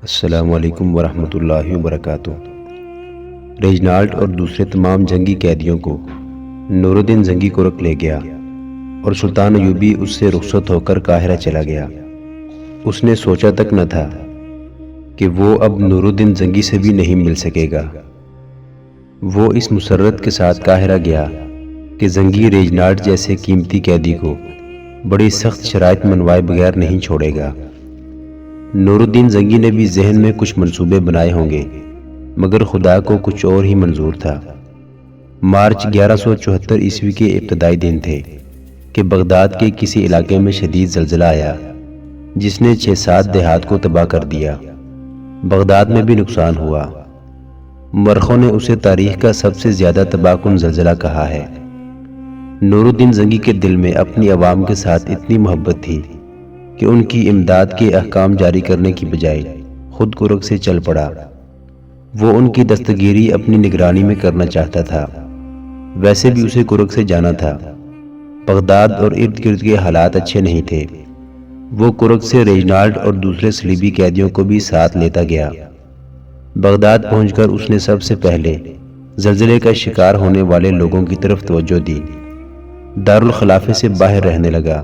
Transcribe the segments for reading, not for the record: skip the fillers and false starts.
السلام علیکم ورحمۃ اللہ وبرکاتہ۔ ریجنالڈ اور دوسرے تمام جنگی قیدیوں کو نور الدین زنگی کرک لے گیا اور سلطان ایوبی اس سے رخصت ہو کر قاہرہ چلا گیا۔ اس نے سوچا تک نہ تھا کہ وہ اب نور الدین زنگی سے بھی نہیں مل سکے گا۔ وہ اس مسرت کے ساتھ قاہرہ گیا کہ زنگی ریجنالڈ جیسے قیمتی قیدی کو بڑی سخت شرائط منوائے بغیر نہیں چھوڑے گا۔ نور الدین زنگی نے بھی ذہن میں کچھ منصوبے بنائے ہوں گے، مگر خدا کو کچھ اور ہی منظور تھا۔ مارچ 1174 عیسوی کے ابتدائی دن تھے کہ بغداد کے کسی علاقے میں شدید زلزلہ آیا جس نے 6-7 دیہات کو تباہ کر دیا۔ بغداد میں بھی نقصان ہوا۔ مورخوں نے اسے تاریخ کا سب سے زیادہ تباہ کن زلزلہ کہا ہے۔ نور الدین زنگی کے دل میں اپنی عوام کے ساتھ اتنی محبت تھی کہ ان کی امداد کے احکام جاری کرنے کی بجائے خود کرک سے چل پڑا۔ وہ ان کی دستگیری اپنی نگرانی میں کرنا چاہتا تھا۔ ویسے بھی اسے کرک سے جانا تھا۔ بغداد اور ارد گرد کے حالات اچھے نہیں تھے۔ وہ کرک سے ریجنالڈ اور دوسرے صلیبی قیدیوں کو بھی ساتھ لیتا گیا۔ بغداد پہنچ کر اس نے سب سے پہلے زلزلے کا شکار ہونے والے لوگوں کی طرف توجہ دی۔ دارالخلافے سے باہر رہنے لگا۔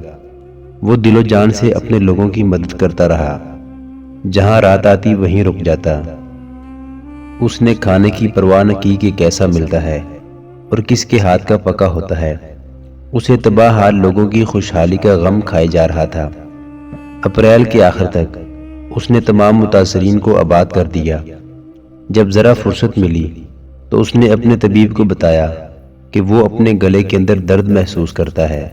وہ دل و جان سے اپنے لوگوں کی مدد کرتا رہا۔ جہاں رات آتی وہیں رک جاتا۔ اس نے کھانے کی پرواہ نہ کی کہ کیسا ملتا ہے اور کس کے ہاتھ کا پکا ہوتا ہے۔ اسے تباہ حال لوگوں کی خوشحالی کا غم کھائے جا رہا تھا۔ اپریل کے آخر تک اس نے تمام متاثرین کو آباد کر دیا۔ جب ذرا فرصت ملی تو اس نے اپنے طبیب کو بتایا کہ وہ اپنے گلے کے اندر درد محسوس کرتا ہے۔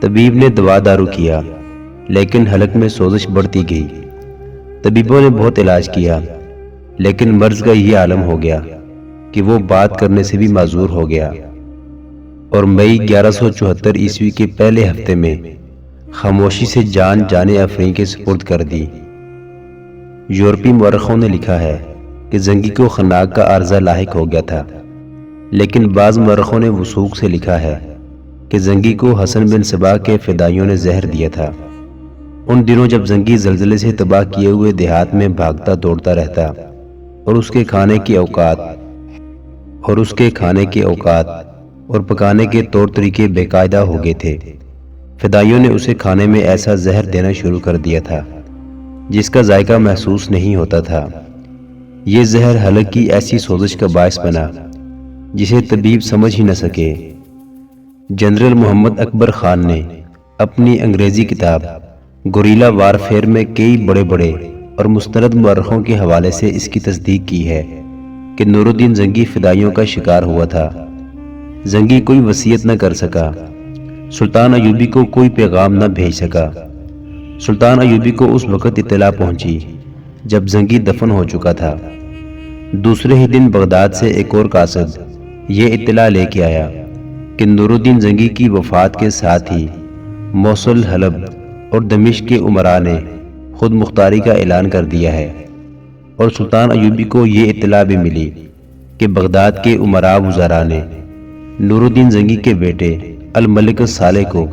طبیب نے دوا دارو کیا، لیکن حلق میں سوزش بڑھتی گئی۔ طبیبوں نے بہت علاج کیا، لیکن مرض کا یہ عالم ہو گیا کہ وہ بات کرنے سے بھی معذور ہو گیا، اور مئی 1174 عیسوی کے پہلے ہفتے میں خاموشی سے جان افرین کے سپرد کر دی۔ یورپی مورخوں نے لکھا ہے کہ زنگی کو خناق کا عارضہ لاحق ہو گیا تھا، لیکن بعض مورخوں نے وثوق سے لکھا ہے کہ زنگی کو حسن بن صبا کے فدائیوں نے زہر دیا تھا۔ ان دنوں جب زنگی زلزلے سے تباہ کیے ہوئے دیہات میں بھاگتا دوڑتا رہتا اور اس کے کھانے کے اوقات اور پکانے کے طور طریقے بے قاعدہ ہو گئے تھے، فدائیوں نے اسے کھانے میں ایسا زہر دینا شروع کر دیا تھا جس کا ذائقہ محسوس نہیں ہوتا تھا۔ یہ زہر حلق کی ایسی سوزش کا باعث بنا جسے طبیب سمجھ ہی نہ سکے۔ جنرل محمد اکبر خان نے اپنی انگریزی کتاب گوریلا وارفیئر میں کئی بڑے اور مستند مورخوں کے حوالے سے اس کی تصدیق کی ہے کہ نور الدین زنگی فدائیوں کا شکار ہوا تھا۔ زنگی کوئی وصیت نہ کر سکا، سلطان ایوبی کو کوئی پیغام نہ بھیج سکا۔ سلطان ایوبی کو اس وقت اطلاع پہنچی جب زنگی دفن ہو چکا تھا۔ دوسرے ہی دن بغداد سے ایک اور قاصد یہ اطلاع لے کے آیا کہ نور الدین زنگی کی وفات کے ساتھ ہی موصل، حلب اور دمشق کے امراء نے خود مختاری کا اعلان کر دیا ہے، اور سلطان ایوبی کو یہ اطلاع بھی ملی کہ بغداد کے امراء وزراء نے نور الدین زنگی کے بیٹے الملک الصالح کو،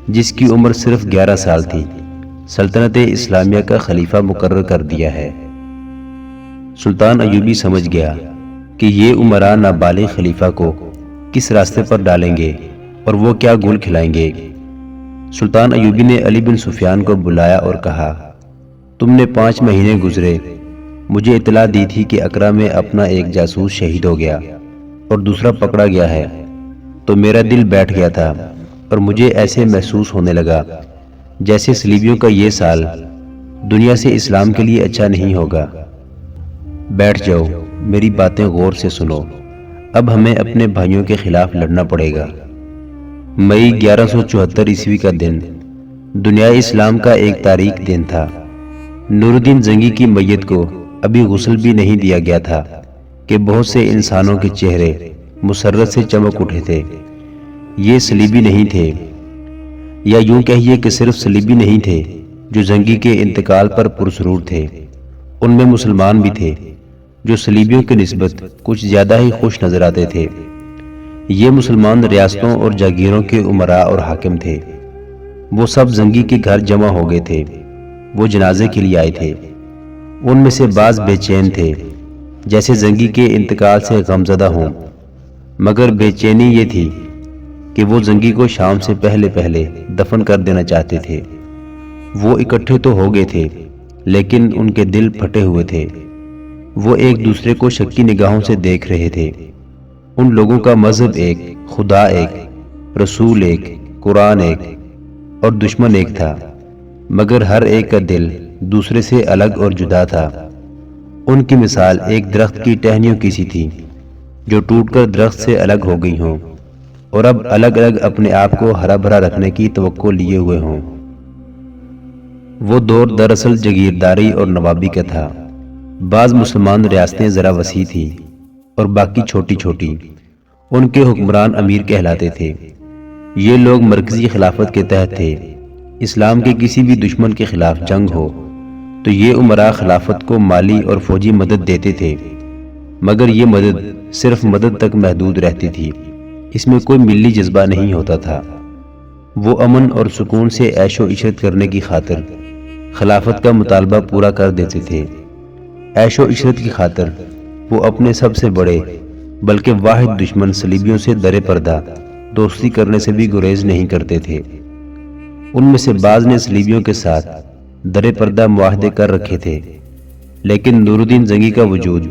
جس کی عمر صرف 11 سال تھی، سلطنت اسلامیہ کا خلیفہ مقرر کر دیا ہے۔ سلطان ایوبی سمجھ گیا کہ یہ امراء نابالغ خلیفہ کو کس راستے پر ڈالیں گے اور وہ کیا گل کھلائیں گے۔ سلطان ایوبی نے علی بن سفیان کو بلایا اور کہا، تم نے 5 مہینے گزرے مجھے اطلاع دی تھی کہ اقرا میں اپنا ایک جاسوس شہید ہو گیا اور دوسرا پکڑا گیا ہے، تو میرا دل بیٹھ گیا تھا اور مجھے ایسے محسوس ہونے لگا جیسے صلیبیوں کا یہ سال دنیا سے اسلام کے لیے اچھا نہیں ہوگا۔ بیٹھ جاؤ، میری باتیں غور سے سنو، اب ہمیں اپنے بھائیوں کے خلاف لڑنا پڑے گا۔ مئی 1174 عیسوی کا دن دنیا اسلام کا ایک تاریک دن تھا۔ نور الدین زنگی کی میت کو ابھی غسل بھی نہیں دیا گیا تھا کہ بہت سے انسانوں کے چہرے مسرت سے چمک اٹھے تھے۔ یہ صلیبی نہیں تھے، یا یوں کہیے کہ صرف صلیبی نہیں تھے جو زنگی کے انتقال پر پرسرور تھے، ان میں مسلمان بھی تھے جو صلیبیوں کی نسبت کچھ زیادہ ہی خوش نظر آتے تھے۔ یہ مسلمان ریاستوں اور جاگیروں کے امراء اور حاکم تھے۔ وہ سب زنگی کے گھر جمع ہو گئے تھے۔ وہ جنازے کے لیے آئے تھے۔ ان میں سے بعض بے چین تھے، جیسے زنگی کے انتقال سے غمزدہ ہوں، مگر بے چینی یہ تھی کہ وہ زنگی کو شام سے پہلے پہلے دفن کر دینا چاہتے تھے۔ وہ اکٹھے تو ہو گئے تھے، لیکن ان کے دل پھٹے ہوئے تھے۔ وہ ایک دوسرے کو شکی نگاہوں سے دیکھ رہے تھے۔ ان لوگوں کا مذہب ایک، خدا ایک، رسول ایک، قرآن ایک اور دشمن ایک تھا، مگر ہر ایک کا دل دوسرے سے الگ اور جدا تھا۔ ان کی مثال ایک درخت کی ٹہنیوں کی سی تھی، جو ٹوٹ کر درخت سے الگ ہو گئی ہوں اور اب الگ الگ اپنے آپ کو ہرا بھرا رکھنے کی توقع لیے ہوئے ہوں۔ وہ دور دراصل جاگیرداری اور نوابی کا تھا۔ بعض مسلمان ریاستیں ذرا وسیع تھیں اور باقی چھوٹی چھوٹی۔ ان کے حکمران امیر کہلاتے تھے۔ یہ لوگ مرکزی خلافت کے تحت تھے۔ اسلام کے کسی بھی دشمن کے خلاف جنگ ہو تو یہ امراء خلافت کو مالی اور فوجی مدد دیتے تھے، مگر یہ مدد صرف مدد تک محدود رہتی تھی، اس میں کوئی ملی جذبہ نہیں ہوتا تھا۔ وہ امن اور سکون سے عیش و عشرت کرنے کی خاطر خلافت کا مطالبہ پورا کر دیتے تھے۔ عیش و عشرت کی خاطر وہ اپنے سب سے بڑے بلکہ واحد دشمن صلیبیوں سے در پردہ دوستی کرنے سے بھی گریز نہیں کرتے تھے۔ ان میں سے بعض نے صلیبیوں کے ساتھ در پردہ معاہدے کر رکھے تھے، لیکن نور الدین زنگی کا وجود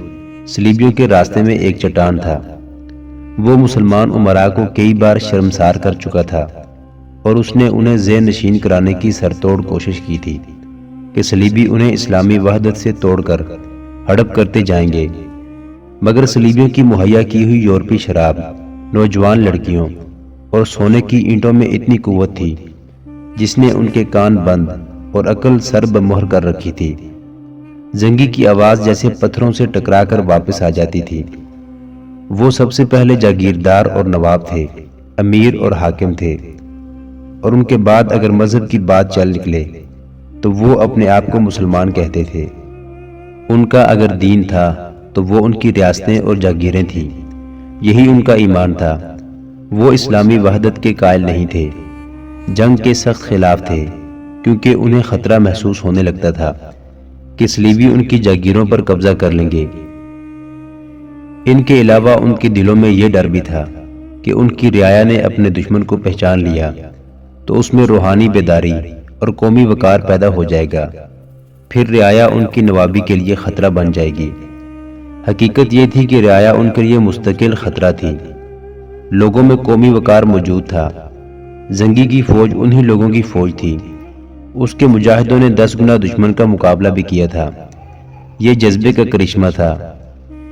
صلیبیوں کے راستے میں ایک چٹان تھا۔ وہ مسلمان امراء کو کئی بار شرمسار کر چکا تھا اور اس نے انہیں ذہن نشین کرانے کی سر توڑ کوشش کی تھی کہ صلیبی انہیں اسلامی وحدت سے توڑ کر ہڑپ کرتے جائیں گے، مگر صلیبیوں کی مہیا کی ہوئی یورپی شراب، نوجوان لڑکیوں اور سونے کی اینٹوں میں اتنی قوت تھی جس نے ان کے کان بند اور عقل سر بمہر کر رکھی تھی۔ زنگی کی آواز جیسے پتھروں سے ٹکرا کر واپس آ جاتی تھی۔ وہ سب سے پہلے جاگیردار اور نواب تھے، امیر اور حاکم تھے، اور ان کے بعد اگر مذہب کی بات چل نکلے تو وہ اپنے آپ کو مسلمان کہتے تھے۔ ان کا اگر دین تھا تو وہ ان کی ریاستیں اور جاگیریں تھیں، یہی ان کا ایمان تھا۔ وہ اسلامی وحدت کے قائل نہیں تھے، جنگ کے سخت خلاف تھے، کیونکہ انہیں خطرہ محسوس ہونے لگتا تھا کہ صلیبی ان کی جاگیروں پر قبضہ کر لیں گے۔ ان کے علاوہ ان کے دلوں میں یہ ڈر بھی تھا کہ ان کی رعایا نے اپنے دشمن کو پہچان لیا تو اس میں روحانی بیداری اور قومی وقار پیدا ہو جائے گا، پھر رعایا ان کی نوابی کے لیے خطرہ بن جائے گی۔ حقیقت یہ تھی کہ رعایا ان کے لیے مستقل خطرہ تھی۔ لوگوں میں قومی وقار موجود تھا۔ زنگی کی فوج انہی لوگوں کی فوج تھی۔ اس کے مجاہدوں نے 10 گنا دشمن کا مقابلہ بھی کیا تھا۔ یہ جذبے کا کرشمہ تھا۔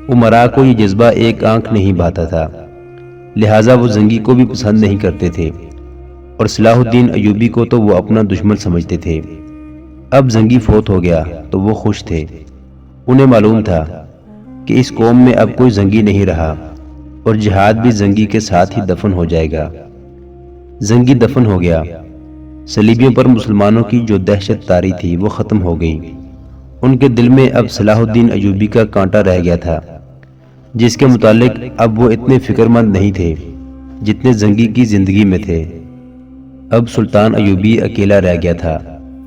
امراء کو یہ جذبہ ایک آنکھ نہیں بھاتا تھا، لہٰذا وہ زنگی کو بھی پسند نہیں کرتے تھے، اور صلاح الدین ایوبی کو تو وہ اپنا دشمن سمجھتے تھے۔ اب زنگی فوت ہو گیا تو وہ خوش تھے۔ انہیں معلوم تھا کہ اس قوم میں اب کوئی زنگی نہیں رہا اور جہاد بھی زنگی کے ساتھ ہی دفن ہو جائے گا۔ زنگی دفن ہو گیا۔ صلیبیوں پر مسلمانوں کی جو دہشت طاری تھی وہ ختم ہو گئی۔ ان کے دل میں اب صلاح الدین ایوبی کا کانٹا رہ گیا تھا، جس کے متعلق اب وہ اتنے فکر مند نہیں تھے جتنے زنگی کی زندگی میں تھے۔ اب سلطان ایوبی اکیلا رہ گیا تھا۔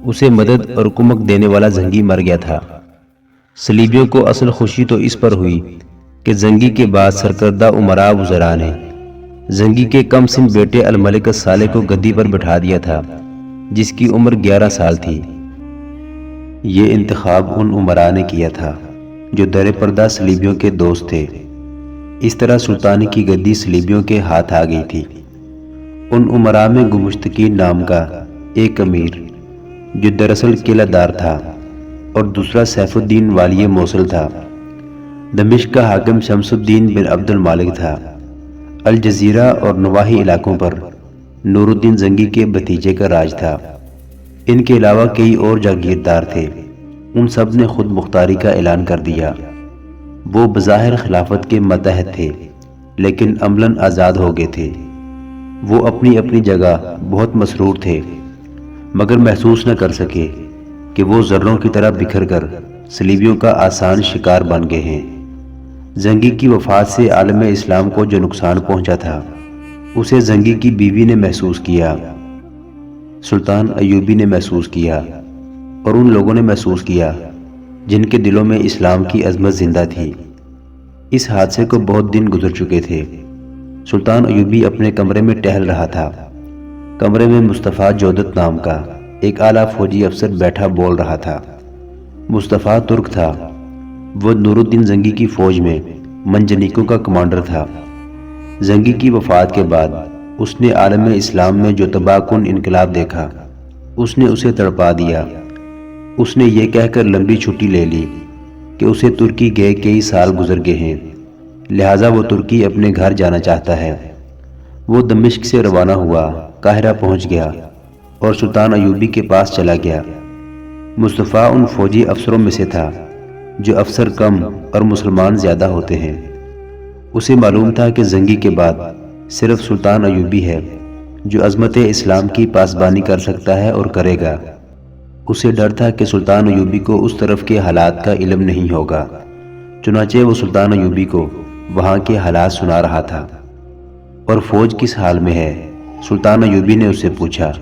اسے مدد اور کمک دینے والا زنگی مر گیا تھا۔ صلیبیوں کو اصل خوشی تو اس پر ہوئی کہ زنگی کے بعد سرکردہ امراء وزراء نے زنگی کے کم سن بیٹے الملک الصالح کو گدی پر بٹھا دیا تھا، جس کی عمر 11 سال تھی۔ یہ انتخاب ان امراء نے کیا تھا جو در پردہ صلیبیوں کے دوست تھے۔ اس طرح سلطانی کی گدی صلیبیوں کے ہاتھ آ گئی تھی۔ ان امراء میں گمشتکین نام کا ایک امیر، جو دراصل قلعہ دار تھا، اور دوسرا سیف الدین والی موصل تھا۔ دمشق کا حاکم شمس الدین بن عبد المالک تھا۔ الجزیرہ اور نواحی علاقوں پر نور الدین زنگی کے بھتیجے کا راج تھا۔ ان کے علاوہ کئی اور جاگیردار تھے۔ ان سب نے خود مختاری کا اعلان کر دیا۔ وہ بظاہر خلافت کے ماتحت تھے، لیکن عملاً آزاد ہو گئے تھے۔ وہ اپنی اپنی جگہ بہت مسرور تھے، مگر محسوس نہ کر سکے کہ وہ ذروں کی طرح بکھر کر صلیبیوں کا آسان شکار بن گئے ہیں۔ زنگی کی وفات سے عالم اسلام کو جو نقصان پہنچا تھا، اسے زنگی کی بیوی نے محسوس کیا، سلطان ایوبی نے محسوس کیا، اور ان لوگوں نے محسوس کیا جن کے دلوں میں اسلام کی عظمت زندہ تھی۔ اس حادثے کو بہت دن گزر چکے تھے۔ سلطان ایوبی اپنے کمرے میں ٹہل رہا تھا۔ کمرے میں مصطفیٰ جودت نام کا ایک اعلیٰ فوجی افسر بیٹھا بول رہا تھا۔ مصطفیٰ ترک تھا۔ وہ نور الدین زنگی کی فوج میں منجنیقوں کا کمانڈر تھا۔ زنگی کی وفات کے بعد اس نے عالم اسلام میں جو تباہ کن انقلاب دیکھا، اس نے اسے تڑپا دیا۔ اس نے یہ کہہ کر لمبی چھٹی لے لی کہ اسے ترکی گئے کئی سال گزر گئے ہیں، لہٰذا وہ ترکی اپنے گھر جانا چاہتا ہے۔ وہ دمشق سے روانہ ہوا، قاہرہ پہنچ گیا اور سلطان ایوبی کے پاس چلا گیا۔ مصطفیٰ ان فوجی افسروں میں سے تھا جو افسر کم اور مسلمان زیادہ ہوتے ہیں۔ اسے معلوم تھا کہ زنگی کے بعد صرف سلطان ایوبی ہے جو عظمت اسلام کی پاسبانی کر سکتا ہے اور کرے گا۔ اسے ڈر تھا کہ سلطان ایوبی کو اس طرف کے حالات کا علم نہیں ہوگا، چنانچہ وہ سلطان ایوبی کو وہاں کے حالات سنا رہا تھا۔ اور فوج کس حال میں ہے؟ سلطان ایوبی نے اس سے پوچھا۔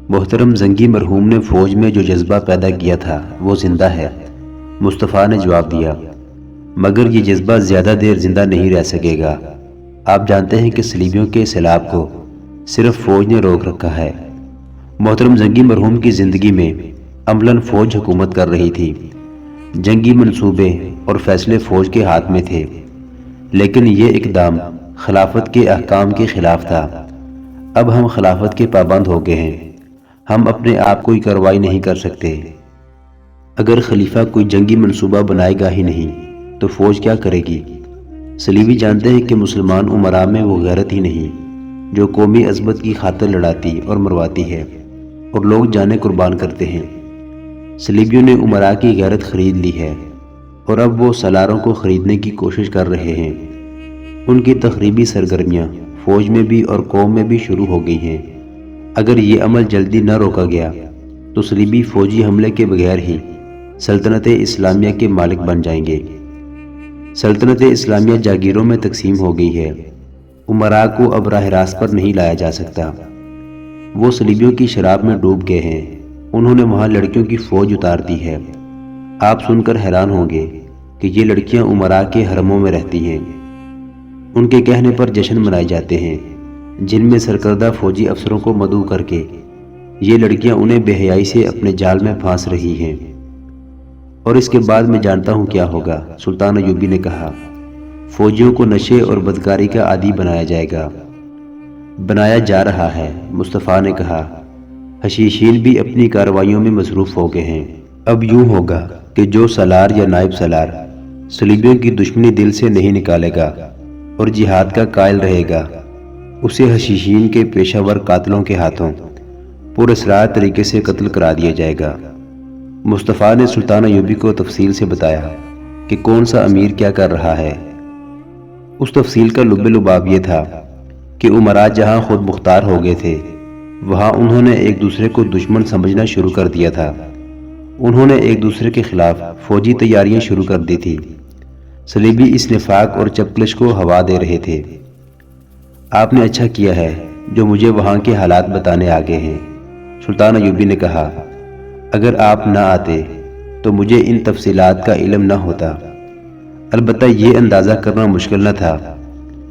محترم زنگی مرحوم نے فوج میں جو جذبہ پیدا کیا تھا وہ زندہ ہے، مصطفیٰ نے جواب دیا، مگر یہ جذبہ زیادہ دیر زندہ نہیں رہ سکے گا۔ آپ جانتے ہیں کہ صلیبیوں کے سیلاب کو صرف فوج نے روک رکھا ہے۔ محترم زنگی مرحوم کی زندگی میں عملاً فوج حکومت کر رہی تھی۔ جنگی منصوبے اور فیصلے فوج کے ہاتھ میں تھے، لیکن یہ اقدام خلافت کے احکام کے خلاف تھا۔ اب ہم خلافت کے پابند ہو گئے ہیں، ہم اپنے آپ کوئی کارروائی نہیں کر سکتے۔ اگر خلیفہ کوئی جنگی منصوبہ بنائے گا ہی نہیں تو فوج کیا کرے گی؟ صلیبی جانتے ہیں کہ مسلمان امراء میں وہ غیرت ہی نہیں جو قومی عظمت کی خاطر لڑاتی اور مرواتی ہے اور لوگ جانیں قربان کرتے ہیں۔ صلیبیوں نے امراء کی غیرت خرید لی ہے اور اب وہ سالاروں کو خریدنے کی کوشش کر رہے ہیں۔ ان کی تخریبی سرگرمیاں فوج میں بھی اور قوم میں بھی شروع ہو گئی ہیں۔ اگر یہ عمل جلدی نہ روکا گیا تو صلیبی فوجی حملے کے بغیر ہی سلطنت اسلامیہ کے مالک بن جائیں گے۔ سلطنت اسلامیہ جاگیروں میں تقسیم ہو گئی ہے، امراء کو اب راہ راست پر نہیں لایا جا سکتا۔ وہ صلیبیوں کی شراب میں ڈوب گئے ہیں، انہوں نے وہاں لڑکیوں کی فوج اتار دی ہے۔ آپ سن کر حیران ہوں گے کہ یہ لڑکیاں امراء کے حرموں میں رہتی ہیں، ان کے کہنے پر جشن منائے جاتے ہیں جن میں سرکردہ فوجی افسروں کو مدعو کر کے یہ لڑکیاں انہیں بے حیائی سے اپنے جال میں پھانس رہی ہیں۔ اور اس کے بعد میں جانتا ہوں کیا ہوگا، سلطان ایوبی نے کہا۔ فوجیوں کو نشے اور بدکاری کا عادی بنایا جائے گا۔ بنایا جا رہا ہے، مصطفیٰ نے کہا۔ حشیشین بھی اپنی کارروائیوں میں مصروف ہو گئے ہیں۔ اب یوں ہوگا کہ جو سالار یا نائب سالار صلیبیوں کی دشمنی دل سے نہیں نکالے گا اور جہاد کا قائل رہے گا، اسے حشیشین کے پیشہ ور قاتلوں کے ہاتھوں پراسرار طریقے سے قتل کرا دیا جائے گا۔ مصطفیٰ نے سلطان ایوبی کو تفصیل سے بتایا کہ کون سا امیر کیا کر رہا ہے۔ اس تفصیل کا لب لباب یہ تھا کہ امراء جہاں خود مختار ہو گئے تھے، وہاں انہوں نے ایک دوسرے کو دشمن سمجھنا شروع کر دیا تھا۔ انہوں نے ایک دوسرے کے خلاف فوجی تیاریاں شروع کر دی تھی۔ صلیبی اس نفاق اور چپکلش کو ہوا دے رہے تھے۔ آپ نے اچھا کیا ہے جو مجھے وہاں کے حالات بتانے آگے ہیں، سلطان ایوبی نے کہا۔ اگر آپ نہ آتے تو مجھے ان تفصیلات کا علم نہ ہوتا۔ البتہ یہ اندازہ کرنا مشکل نہ تھا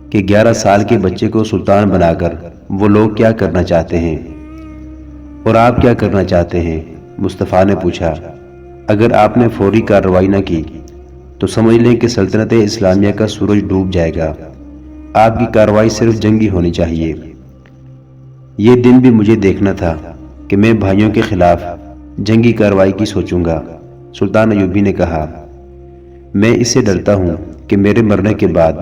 کہ 11 سال کے بچے کو سلطان بنا کر وہ لوگ کیا کرنا چاہتے ہیں۔ اور آپ کیا کرنا چاہتے ہیں؟ مصطفیٰ نے پوچھا۔ اگر آپ نے فوری کارروائی نہ کی تو سمجھ لیں کہ سلطنت اسلامیہ کا سورج ڈوب جائے گا۔ آپ کی کارروائی صرف جنگی ہونی چاہیے۔ یہ دن بھی مجھے دیکھنا تھا کہ میں بھائیوں کے خلاف جنگی کارروائی کی سوچوں گا، سلطان ایوبی نے کہا۔ میں اس سے ڈرتا ہوں کہ میرے مرنے کے بعد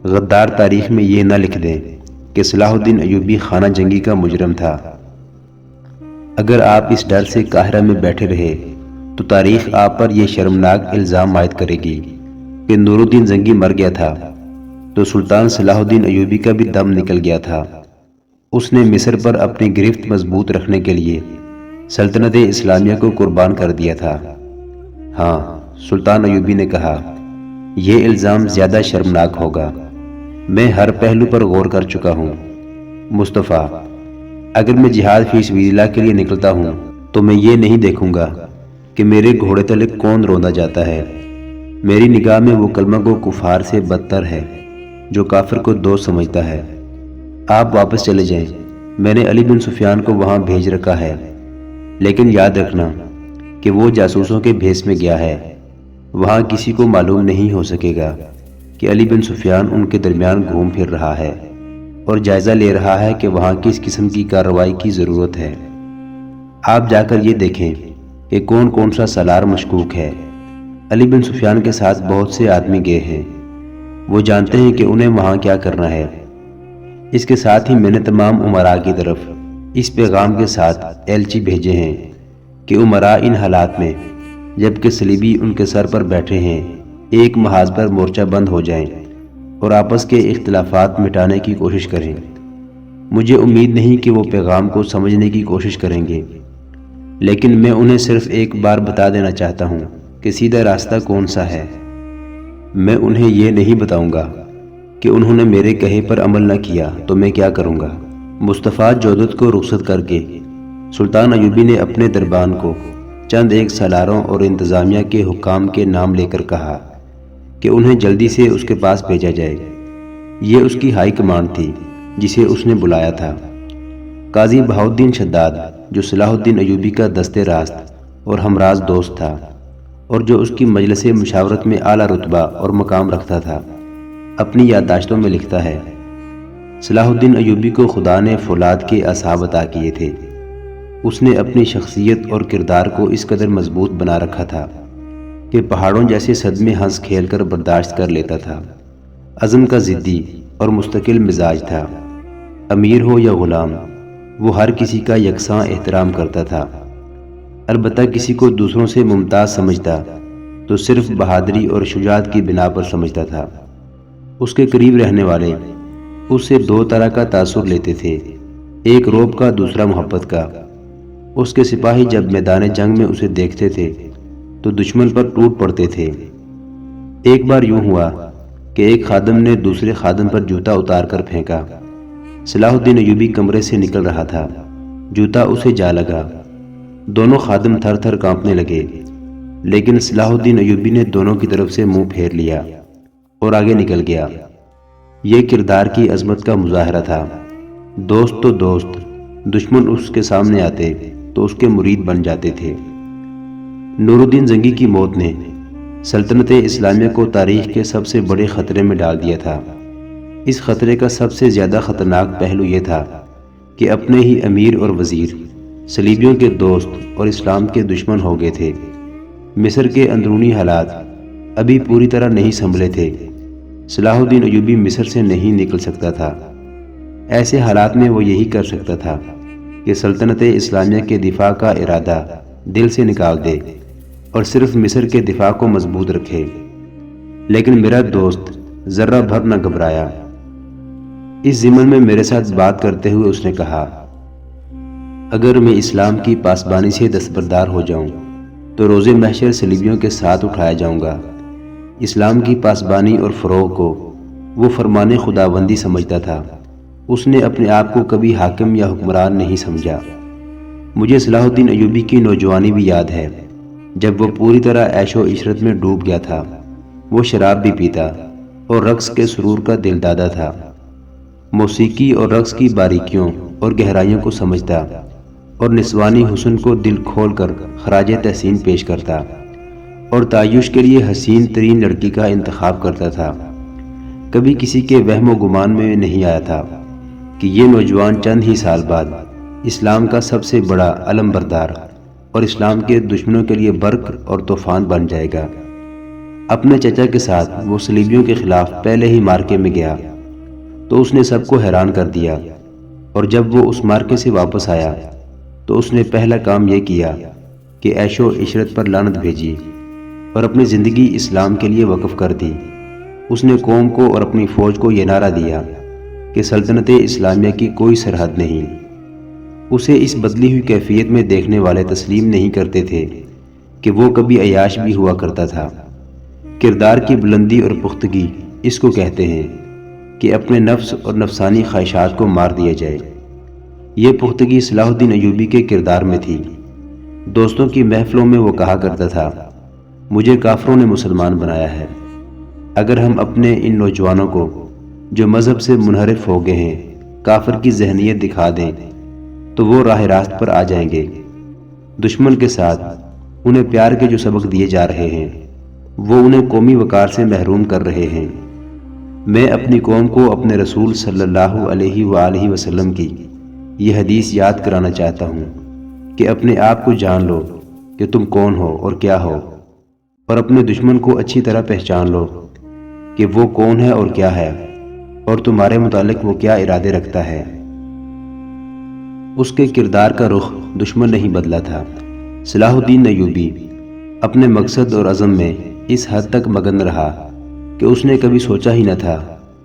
غدار تاریخ میں یہ نہ لکھ دیں کہ صلاح الدین ایوبی خانہ جنگی کا مجرم تھا۔ اگر آپ اس ڈر سے قاہرہ میں بیٹھے رہے تو تاریخ آپ پر یہ شرمناک الزام عائد کرے گی کہ نور الدین زنگی مر گیا تھا تو سلطان صلاح الدین ایوبی کا بھی دم نکل گیا تھا۔ اس نے مصر پر اپنی گرفت مضبوط رکھنے کے لیے سلطنت اسلامیہ کو قربان کر دیا تھا۔ ہاں، سلطان ایوبی نے کہا، یہ الزام زیادہ شرمناک ہوگا۔ میں ہر پہلو پر غور کر چکا ہوں۔ مصطفیٰ، اگر میں جہاد فی سبیل اللہ کے لیے نکلتا ہوں تو میں یہ نہیں دیکھوں گا کہ میرے گھوڑے تلے کون روندا جاتا ہے۔ میری نگاہ میں وہ کلمہ گو کفار سے بدتر ہے جو کافر کو دوست سمجھتا ہے۔ آپ واپس چلے جائیں، میں نے علی بن سفیان کو وہاں بھیج رکھا ہے، لیکن یاد رکھنا کہ وہ جاسوسوں کے بھیس میں گیا ہے۔ وہاں کسی کو معلوم نہیں ہو سکے گا کہ علی بن سفیان ان کے درمیان گھوم پھر رہا ہے اور جائزہ لے رہا ہے کہ وہاں کس قسم کی کارروائی کی ضرورت ہے۔ آپ جا کر یہ دیکھیں کہ کون کون سا سالار مشکوک ہے۔ علی بن سفیان کے ساتھ بہت سے آدمی گئے ہیں، وہ جانتے ہیں کہ انہیں وہاں کیا کرنا ہے۔ اس کے ساتھ ہی میں نے تمام امراء کی طرف اس پیغام کے ساتھ ایلچی بھیجے ہیں کہ امراء ان حالات میں جبکہ صلیبی ان کے سر پر بیٹھے ہیں ایک محاذ پر مورچہ بند ہو جائیں اور آپس کے اختلافات مٹانے کی کوشش کریں۔ مجھے امید نہیں کہ وہ پیغام کو سمجھنے کی کوشش کریں گے، لیکن میں انہیں صرف ایک بار بتا دینا چاہتا ہوں کہ سیدھا راستہ کون سا ہے۔ میں انہیں یہ نہیں بتاؤں گا کہ انہوں نے میرے کہے پر عمل نہ کیا تو میں کیا کروں گا۔ مصطفیٰ جودت کو رخصت کر کے سلطان ایوبی نے اپنے دربان کو چند ایک سالاروں اور انتظامیہ کے حکام کے نام لے کر کہا کہ انہیں جلدی سے اس کے پاس بھیجا جائے۔ یہ اس کی ہائی کمانڈ تھی جسے اس نے بلایا تھا۔ قاضی بہاؤالدین شداد جو صلاح الدین ایوبی کا دست راست اور ہمراز دوست تھا اور جو اس کی مجلس مشاورت میں اعلیٰ رتبہ اور مقام رکھتا تھا، اپنی یادداشتوں میں لکھتا ہے، صلاح الدین ایوبی کو خدا نے فولاد کے اعصاب عطا کیے تھے۔ اس نے اپنی شخصیت اور کردار کو اس قدر مضبوط بنا رکھا تھا کہ پہاڑوں جیسے صدمے ہنس کھیل کر برداشت کر لیتا تھا۔ عزم کا ضدی اور مستقل مزاج تھا۔ امیر ہو یا غلام، وہ ہر کسی کا یکساں احترام کرتا تھا۔ البتہ کسی کو دوسروں سے ممتاز سمجھتا تو صرف بہادری اور شجاعت کی بنا پر سمجھتا تھا۔ اس کے قریب رہنے والے اس سے دو طرح کا تاثر لیتے تھے، ایک رعب کا، دوسرا محبت کا۔ اس کے سپاہی جب میدان جنگ میں اسے دیکھتے تھے تو دشمن پر ٹوٹ پڑتے تھے۔ ایک بار یوں ہوا کہ ایک خادم نے دوسرے خادم پر جوتا اتار کر پھینکا۔ صلاح الدین ایوبی کمرے سے نکل رہا تھا، جوتا اسے جا لگا۔ دونوں خادم تھر تھر کانپنے لگے، لیکن صلاح الدین ایوبی نے دونوں کی طرف سے منہ پھیر لیا اور آگے نکل گیا۔ یہ کردار کی عظمت کا مظاہرہ تھا۔ دوست تو دوست، دشمن اس کے سامنے آتے تو اس کے مرید بن جاتے تھے۔ نور الدین زنگی کی موت نے سلطنت اسلامیہ کو تاریخ کے سب سے بڑے خطرے میں ڈال دیا تھا۔ اس خطرے کا سب سے زیادہ خطرناک پہلو یہ تھا کہ اپنے ہی امیر اور وزیر صلیبیوں کے دوست اور اسلام کے دشمن ہو گئے تھے۔ مصر کے اندرونی حالات ابھی پوری طرح نہیں سنبھلے تھے۔ صلاح الدین ایوبی مصر سے نہیں نکل سکتا تھا۔ ایسے حالات میں وہ یہی کر سکتا تھا کہ سلطنت اسلامیہ کے دفاع کا ارادہ دل سے نکال دے اور صرف مصر کے دفاع کو مضبوط رکھے۔ لیکن میرا دوست ذرہ بھر نہ گھبرایا۔ اس ضمن میں میرے ساتھ بات کرتے ہوئے اس نے کہا، اگر میں اسلام کی پاسبانی سے دستبردار ہو جاؤں تو روز محشر صلیبیوں کے ساتھ اٹھایا جاؤں گا۔ اسلام کی پاسبانی اور فروغ کو وہ فرمان خداوندی سمجھتا تھا۔ اس نے اپنے آپ کو کبھی حاکم یا حکمران نہیں سمجھا۔ مجھے صلاح الدین ایوبی کی نوجوانی بھی یاد ہے، جب وہ پوری طرح عیش و عشرت میں ڈوب گیا تھا۔ وہ شراب بھی پیتا اور رقص کے سرور کا دلدادہ تھا۔ موسیقی اور رقص کی باریکیوں اور گہرائیوں کو سمجھتا اور نسوانی حسن کو دل کھول کر خراج تحسین پیش کرتا اور تعیش کے لیے حسین ترین لڑکی کا انتخاب کرتا تھا۔ کبھی کسی کے وہم و گمان میں نہیں آیا تھا کہ یہ نوجوان چند ہی سال بعد اسلام کا سب سے بڑا علم بردار اور اسلام کے دشمنوں کے لیے برق اور طوفان بن جائے گا۔ اپنے چچا کے ساتھ وہ صلیبیوں کے خلاف پہلے ہی مارکے میں گیا تو اس نے سب کو حیران کر دیا، اور جب وہ اس مارکے سے واپس آیا تو اس نے پہلا کام یہ کیا کہ عیش و عشرت پر لعنت بھیجی اور اپنی زندگی اسلام کے لیے وقف کر دی۔ اس نے قوم کو اور اپنی فوج کو یہ نعرہ دیا کہ سلطنت اسلامیہ کی کوئی سرحد نہیں۔ اسے اس بدلی ہوئی کیفیت میں دیکھنے والے تسلیم نہیں کرتے تھے کہ وہ کبھی عیاش بھی ہوا کرتا تھا۔ کردار کی بلندی اور پختگی اس کو کہتے ہیں کہ اپنے نفس اور نفسانی خواہشات کو مار دیا جائے۔ یہ پختگی صلاح الدین ایوبی کے کردار میں تھی۔ دوستوں کی محفلوں میں وہ کہا کرتا تھا، مجھے کافروں نے مسلمان بنایا ہے۔ اگر ہم اپنے ان نوجوانوں کو جو مذہب سے منحرف ہو گئے ہیں کافر کی ذہنیت دکھا دیں تو وہ راہ راست پر آ جائیں گے۔ دشمن کے ساتھ انہیں پیار کے جو سبق دیے جا رہے ہیں وہ انہیں قومی وقار سے محروم کر رہے ہیں۔ میں اپنی قوم کو اپنے رسول صلی اللہ علیہ وآلہ وسلم کی یہ حدیث یاد کرانا چاہتا ہوں کہ اپنے آپ کو جان لو کہ تم کون ہو اور کیا ہو، اور اپنے دشمن کو اچھی طرح پہچان لو کہ وہ کون ہے اور کیا ہے، اور تمہارے متعلق وہ کیا ارادے رکھتا ہے۔ اس کے کردار کا رخ دشمن نہیں بدلا تھا۔ صلاح الدین ایوبی اپنے مقصد اور عزم میں اس حد تک مگن رہا کہ اس نے کبھی سوچا ہی نہ تھا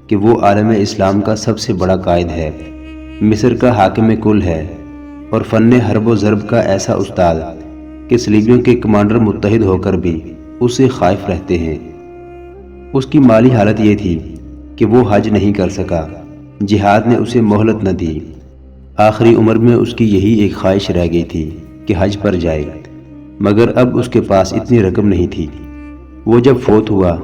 کہ وہ عالم اسلام کا سب سے بڑا قائد ہے، مصر کا حاکم کل ہے، اور فن حرب و ضرب کا ایسا استاد کہ صلیبیوں کے کمانڈر متحد ہو کر بھی اس سے خائف رہتے ہیں۔ اس کی مالی حالت یہ تھی کہ وہ حج نہیں کر سکا، جہاد نے اسے مہلت نہ دی۔ آخری عمر میں اس کی یہی ایک خواہش رہ گئی تھی کہ حج پر جائے، مگر اب اس کے پاس اتنی رقم نہیں تھی۔ وہ جب فوت ہوا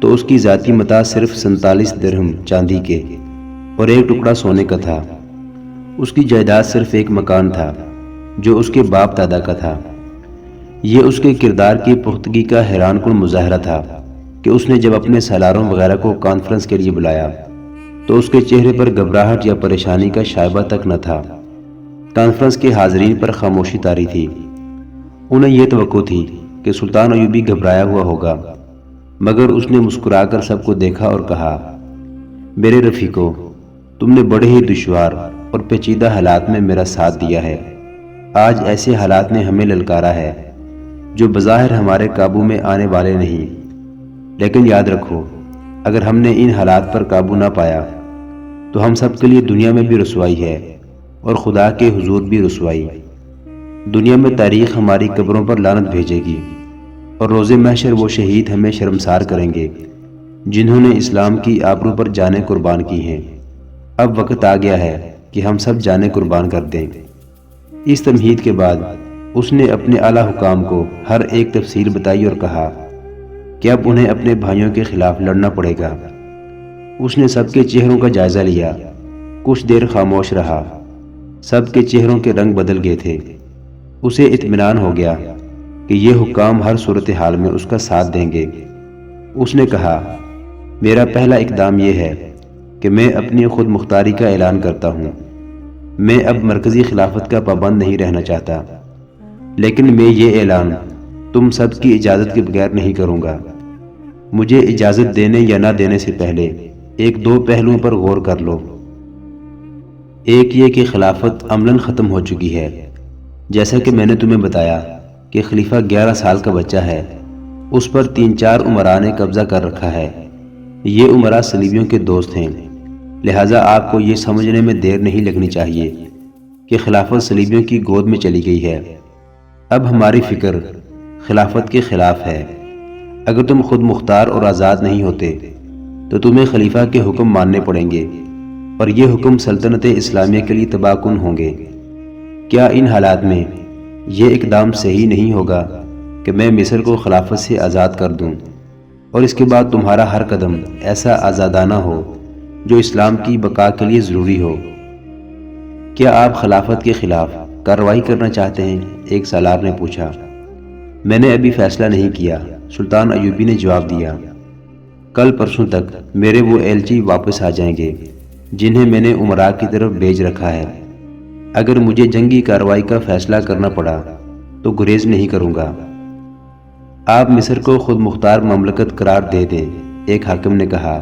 تو اس کی ذاتی متاع صرف 47 درہم چاندی کے اور ایک ٹکڑا سونے کا تھا۔ اس کی جائیداد صرف ایک مکان تھا جو اس کے باپ دادا کا تھا۔ یہ اس کے کردار کی پختگی کا حیران کن مظاہرہ تھا کہ اس نے جب اپنے سالاروں وغیرہ کو کانفرنس کے لیے بلایا تو اس کے چہرے پر گھبراہٹ یا پریشانی کا شائبہ تک نہ تھا۔ کانفرنس کے حاضرین پر خاموشی طاری تھی۔ انہیں یہ توقع تھی کہ سلطان ایوبی گھبرایا ہوا ہوگا، مگر اس نے مسکرا کر سب کو دیکھا اور کہا، میرے رفیقو، تم نے بڑے ہی دشوار اور پیچیدہ حالات میں میرا ساتھ دیا ہے۔ آج ایسے حالات نے ہمیں للکارا ہے جو بظاہر ہمارے قابو میں آنے والے نہیں، لیکن یاد رکھو، اگر ہم نے ان حالات پر قابو نہ پایا تو ہم سب کے لیے دنیا میں بھی رسوائی ہے اور خدا کے حضور بھی رسوائی۔ دنیا میں تاریخ ہماری قبروں پر لعنت بھیجے گی، اور روز محشر وہ شہید ہمیں شرمسار کریں گے جنہوں نے اسلام کی آبرو پر جانیں قربان کی ہیں۔ اب وقت آ گیا ہے کہ ہم سب جانیں قربان کر دیں۔ اس تمہید کے بعد اس نے اپنے اعلیٰ حکام کو ہر ایک تفصیل بتائی اور کہا کہ اب انہیں اپنے بھائیوں کے خلاف لڑنا پڑے گا۔ اس نے سب کے چہروں کا جائزہ لیا، کچھ دیر خاموش رہا۔ سب کے چہروں کے رنگ بدل گئے تھے۔ اسے اطمینان ہو گیا کہ یہ حکام ہر صورتحال میں اس کا ساتھ دیں گے۔ اس نے کہا، میرا پہلا اقدام یہ ہے کہ میں اپنی خود مختاری کا اعلان کرتا ہوں۔ میں اب مرکزی خلافت کا پابند نہیں رہنا چاہتا، لیکن میں یہ اعلان تم سب کی اجازت کے بغیر نہیں کروں گا۔ مجھے اجازت دینے یا نہ دینے سے پہلے ایک دو پہلوؤں پر غور کر لو۔ ایک یہ کہ خلافت عملاً ختم ہو چکی ہے، جیسا کہ میں نے تمہیں بتایا کہ خلیفہ 11 سال کا بچہ ہے، اس پر 3-4 امراء نے قبضہ کر رکھا ہے۔ یہ امراء صلیبیوں کے دوست ہیں، لہٰذا آپ کو یہ سمجھنے میں دیر نہیں لگنی چاہیے کہ خلافت صلیبیوں کی گود میں چلی گئی ہے۔ اب ہماری فکر خلافت کے خلاف ہے۔ اگر تم خود مختار اور آزاد نہیں ہوتے تو تمہیں خلیفہ کے حکم ماننے پڑیں گے، اور یہ حکم سلطنت اسلامیہ کے لیے تباہ کن ہوں گے۔ کیا ان حالات میں یہ اقدام صحیح نہیں ہوگا کہ میں مصر کو خلافت سے آزاد کر دوں، اور اس کے بعد تمہارا ہر قدم ایسا آزادانہ ہو جو اسلام کی بقا کے لیے ضروری ہو؟ کیا آپ خلافت کے خلاف کارروائی کرنا چاہتے ہیں؟ ایک سالار نے پوچھا۔ میں نے ابھی فیصلہ نہیں کیا، سلطان ایوبی نے جواب دیا۔ کل پرسوں تک میرے وہ ایلچی واپس آ جائیں گے جنہیں میں نے امراء کی طرف بھیج رکھا ہے۔ اگر مجھے جنگی کارروائی کا فیصلہ کرنا پڑا تو گریز نہیں کروں گا۔ آپ مصر کو خود مختار مملکت قرار دے دیں، ایک حاکم نے کہا۔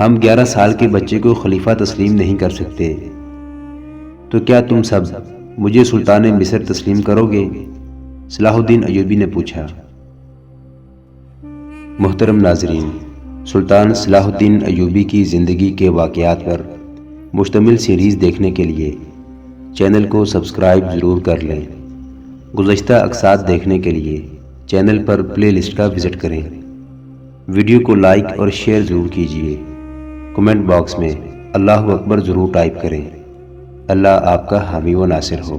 ہم 11 سال کے بچے کو خلیفہ تسلیم نہیں کر سکتے، تو کیا تم سب مجھے سلطان مصر تسلیم کرو گے؟ صلاح الدین ایوبی نے پوچھا۔ محترم ناظرین، سلطان صلاح الدین ایوبی کی زندگی کے واقعات پر مشتمل سیریز دیکھنے کے لیے چینل کو سبسکرائب ضرور کر لیں۔ گزشتہ اقساط دیکھنے کے لیے چینل پر پلے لسٹ کا وزٹ کریں۔ ویڈیو کو لائک اور شیئر ضرور کیجیے۔ کمنٹ باکس میں اللہ اکبر ضرور ٹائپ کریں۔ اللہ آپ کا حامی و ناصر ہو۔